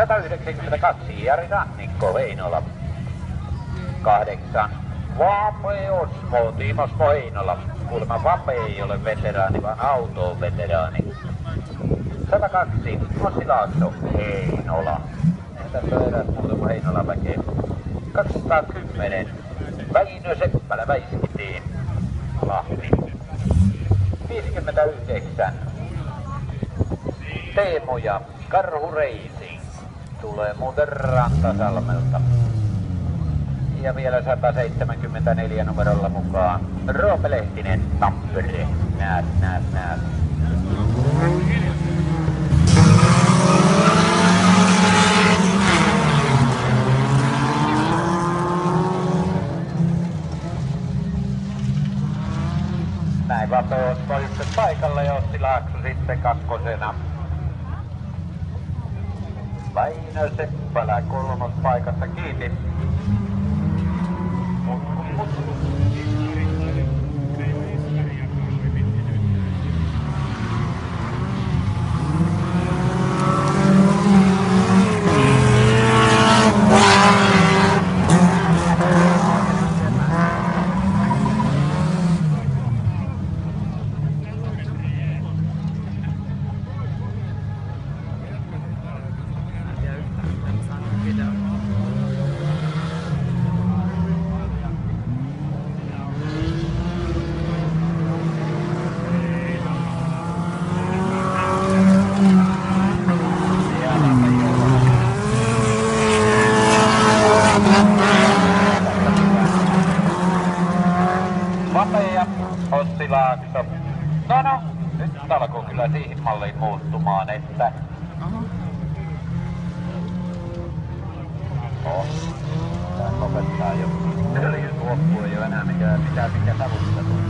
192 Jari Rannikko Heinola. 8 Vape Osmo Timo Osmo Heinola. Kuulemma Vape ei ole veteraani, vaan auto on veteraani. 102 Ossi Laakso Heinola. Tässä on eräs muutama Heinolan väkeä. 210 Väinö Seppälä Väiskitiin Lahti. 59 Teemu ja Karhu Racing. Tulee muuten Rantasalmelta. Ja vielä 174 numerolla mukaan Roope Lehtinen Tampere. Näet. Näin Vape Osmo ykköspaikalle ja Ossi Laakso sitten kakkosena. Väinö Seppälä kolmospaikassa kiinni. Vape ja Ossi Laakso. No, nyt alkoi kyllä siihen malliin muuttumaan, että... Tää lopettaa jo. Öljyn loppu ei oo enää mitään savusta tuli.